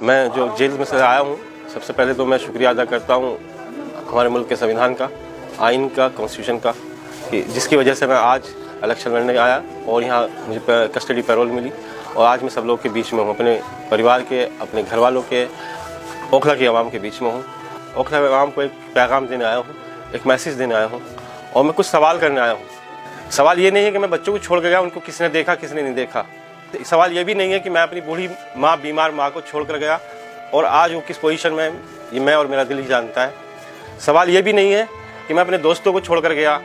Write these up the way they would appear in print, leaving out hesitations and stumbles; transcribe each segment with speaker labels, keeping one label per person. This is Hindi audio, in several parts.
Speaker 1: मैं जो जेल में से आया हूँ, सबसे पहले तो मैं शुक्रिया अदा करता हूँ हमारे मुल्क के संविधान का, आइन का, कॉन्स्टिट्यूशन का, कि जिसकी वजह से मैं आज इलेक्शन लड़ने आया और यहाँ मुझे कस्टडी पैरोल मिली और आज मैं सब लोग के बीच में हूँ, अपने परिवार के, अपने घर वालों के, ओखला की आवाम के बीच में हूँ। ओखला की आवाम को एक पैगाम देने आया हूँ, एक मैसेज देने आया हूँ और मैं कुछ सवाल करने आया हूँ। सवाल ये नहीं है कि मैं बच्चों को छोड़ कर गया, उनको किसने देखा किसने नहीं देखा। सवाल ये भी नहीं है कि मैं अपनी बूढ़ी माँ, बीमार माँ को छोड़ कर गया और आज वो किस पोजीशन में, ये मैं और मेरा दिल ही जानता है। सवाल ये भी नहीं है कि मैं अपने दोस्तों को छोड़ कर गया,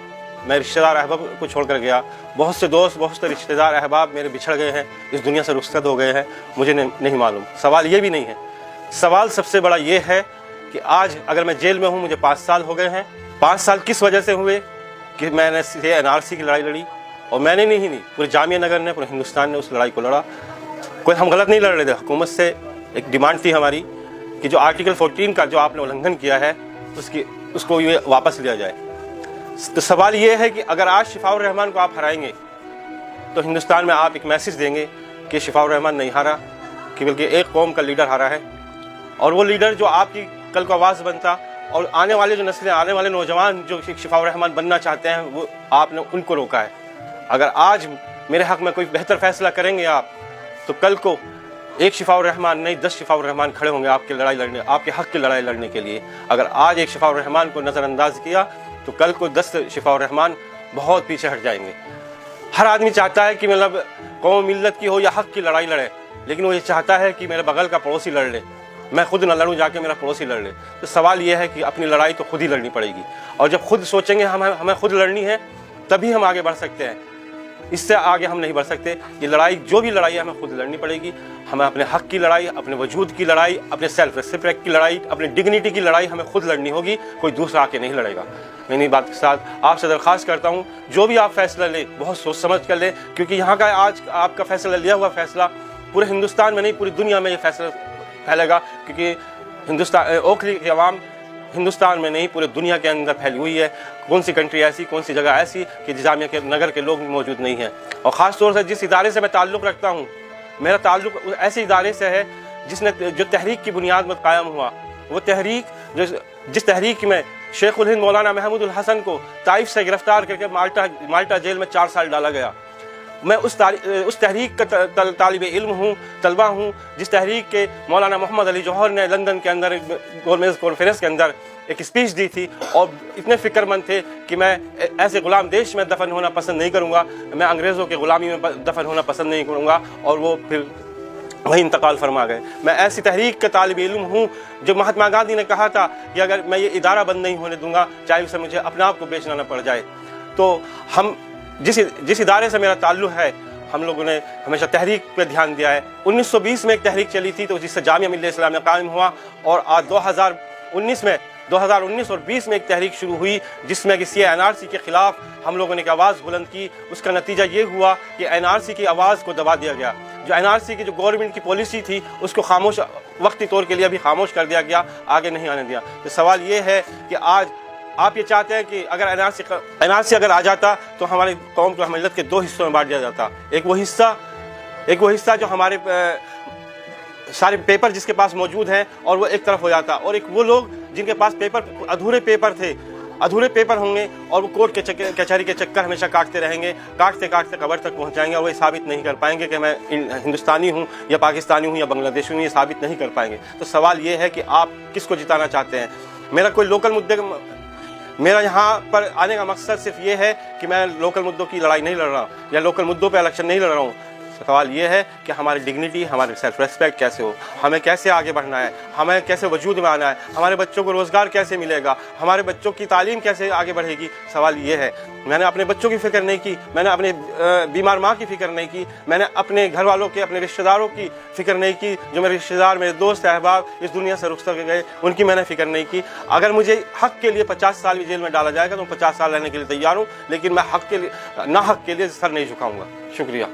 Speaker 1: मैं रिश्तेदार अहबाब को छोड़ कर गया। बहुत से दोस्त, बहुत से रिश्तेदार अहबाब मेरे बिछड़ गए हैं, इस दुनिया से रुखसत हो गए हैं, मुझे नहीं मालूम। सवाल ये भी नहीं है। सवाल सबसे बड़ा ये है कि आज अगर मैं जेल में हूँ, मुझे 5 साल हो गए हैं। 5 साल किस वजह से हुए कि मैंने NRC की लड़ाई लड़ी, और मैंने नहीं, पूरे जामिया नगर ने, पूरे हिंदुस्तान ने उस लड़ाई को लड़ा। कोई हम गलत नहीं लड़ रहे थे। हुकूमत से एक डिमांड थी हमारी कि जो आर्टिकल 14 का जो आपने उल्लंघन किया है उसको ये वापस लिया जाए। तो सवाल ये है कि अगर आज शिफाउर रहमान को आप हराएंगे तो हिंदुस्तान में आप एक मैसेज देंगे कि शिफाउर रहमान नहीं हारा, कि बल्कि एक कौम का लीडर हारा है। और वो लीडर जो आपकी कल को आवाज़ बनता और आने वाले जो नस्लें, आने वाले नौजवान जो शिफाउर रहमान बनना चाहते हैं, वो आपने उनको रोका है। अगर आज मेरे हक़ में कोई बेहतर फैसला करेंगे आप, तो कल को एक शिफाउर रहमान नहीं 10 शिफाउर रहमान खड़े होंगे आपकी लड़ाई लड़ने, आपके हक़ की लड़ाई लड़ने के लिए। अगर आज एक शिफाउर रहमान को नज़रअंदाज किया तो कल को 10 शिफाउर रहमान बहुत पीछे हट जाएंगे। हर आदमी चाहता है कि मतलब कौम मिल्लत की हो या हक़ की लड़ाई लड़े, लेकिन वो ये चाहता है कि मेरे बगल का पड़ोसी लड़ ले, मैं खुद न लड़ूं, जाके मेरा पड़ोसी लड़ ले। तो सवाल ये है कि अपनी लड़ाई तो खुद ही लड़नी पड़ेगी, और जब खुद सोचेंगे हमें खुद लड़नी है, तभी हम आगे बढ़ सकते हैं। इससे आगे हम नहीं बढ़ सकते। ये लड़ाई, जो भी लड़ाई है, हमें खुद लड़नी पड़ेगी। हमें अपने हक़ की लड़ाई, अपने वजूद की लड़ाई, अपने सेल्फ रिस्पेक्ट की लड़ाई, अपनी डिग्निटी की लड़ाई हमें खुद लड़नी होगी, कोई दूसरा आके नहीं लड़ेगा। मैं इन्हीं बात के साथ आपसे दरख्वास्त करता हूँ, जो भी आप फैसला ले बहुत सोच समझ कर ले, क्योंकि यहाँ का आज आपका फैसला लिया हुआ फैसला पूरे हिंदुस्तान में नहीं, पूरी दुनिया में ये फैसला फैलेगा। क्योंकि हिंदुस्तान, ओखली की आवाम हिंदुस्तान में नहीं, पूरे दुनिया के अंदर फैली हुई है। कौन सी कंट्री ऐसी, कौन सी जगह ऐसी कि जामिया के नगर के लोग मौजूद नहीं हैं। और ख़ास तौर से जिस इदारे से मैं ताल्लुक़ रखता हूँ, मेरा ताल्लुक़ ऐसे इदारे से है जिसने जो तहरीक की बुनियाद में कायम हुआ। वो तहरीक जिस तहरीक में शेखुल हिंद मौलाना महमूदुल हसन को ताइफ से गिरफ्तार करके माल्टा जेल में 4 साल डाला गया। मैं उस तहरीक का तालिब इल्म हूँ, तलबा हूँ, जिस तहरीक के मौलाना मोहम्मद अली जौहर ने लंदन के अंदर गोलमेज कॉन्फ्रेंस के अंदर एक स्पीच दी थी, और इतने फ़िक्रमंद थे कि मैं ऐसे ग़ुलाम देश में दफन होना पसंद नहीं करूँगा, मैं अंग्रेज़ों के ग़ुलामी में दफन होना पसंद नहीं करूँगा। और वो फिर वही इंतकाल फरमा गए। मैं ऐसी तहरीक का तालिब इल्म हूँ जो महात्मा गांधी ने कहा था कि अगर मैं ये इदारा बंद नहीं होने दूंगा, चाहे उसे मुझे अपने आप को बेचना न पड़ जाए। तो हम जिस इदारे से मेरा ताल्लुक़ है, हम लोगों ने हमेशा तहरीक पर ध्यान दिया है। 1920 में एक तहरीक चली थी, तो जिससे जामिया मिल्लत इस्लामिया कायम हुआ, और आज 2019 और 20 में एक तहरीक शुरू हुई जिसमें कि NRC के ख़िलाफ़ हम लोगों ने एक आवाज़ बुलंद की। उसका नतीजा ये हुआ कि NRC की आवाज़ को दबा दिया गया। जो NRC की जो गवर्नमेंट की पॉलिसी थी, उसको खामोश, वक्ती तौर के लिए अभी खामोश कर दिया गया, आगे नहीं आने दिया। तो सवाल ये है कि आज आप ये चाहते हैं कि अगर NRC अगर आ जाता तो हमारी कौम को मिल्लत के 2 हिस्सों में बांट दिया जाता। एक वो हिस्सा जो हमारे सारे पेपर जिसके पास मौजूद हैं, और वो एक तरफ हो जाता, और एक वो लोग जिनके पास अधूरे पेपर होंगे, और वो कोर्ट के कचहरी के चक्कर हमेशा काटते रहेंगे, काटते कब्र तक पहुंच जाएंगे, और वो साबित नहीं कर पाएंगे कि मैं हिंदुस्तानी हूं या पाकिस्तानी हूं या बांग्लादेशी हूं, ये साबित नहीं कर पाएंगे। तो सवाल ये है कि आप किसको जिताना चाहते हैं। मेरा यहाँ पर आने का मकसद सिर्फ ये है कि मैं लोकल मुद्दों की लड़ाई नहीं लड़ रहा हूँ या लोकल मुद्दों पे इलेक्शन नहीं लड़ रहा हूँ। सवाल ये है कि हमारी डिग्निटी, हमारी सेल्फ रिस्पेक्ट कैसे हो, हमें कैसे आगे बढ़ना है, हमें कैसे वजूद में आना है, हमारे बच्चों को रोज़गार कैसे मिलेगा, हमारे बच्चों की तालीम कैसे आगे बढ़ेगी। सवाल ये है। मैंने अपने बच्चों की फ़िक्र नहीं की, मैंने अपने बीमार माँ की फ़िक्र नहीं की, मैंने अपने घर वालों के, अपने रिश्तेदारों की फ़िक्र नहीं की। जो मेरे रिश्तेदार, मेरे दोस्त अहबाब इस दुनिया से रुखसत गए, उनकी मैंने फ़िक्र नहीं की। अगर मुझे हक़ के लिए 50 साल भी जेल में डाला जाएगा तो मैं 50 साल रहने के लिए तैयार हूँ, लेकिन मैं हक़ के लिए, ना हक़ के लिए सर नहीं झुकाऊँगा। शुक्रिया।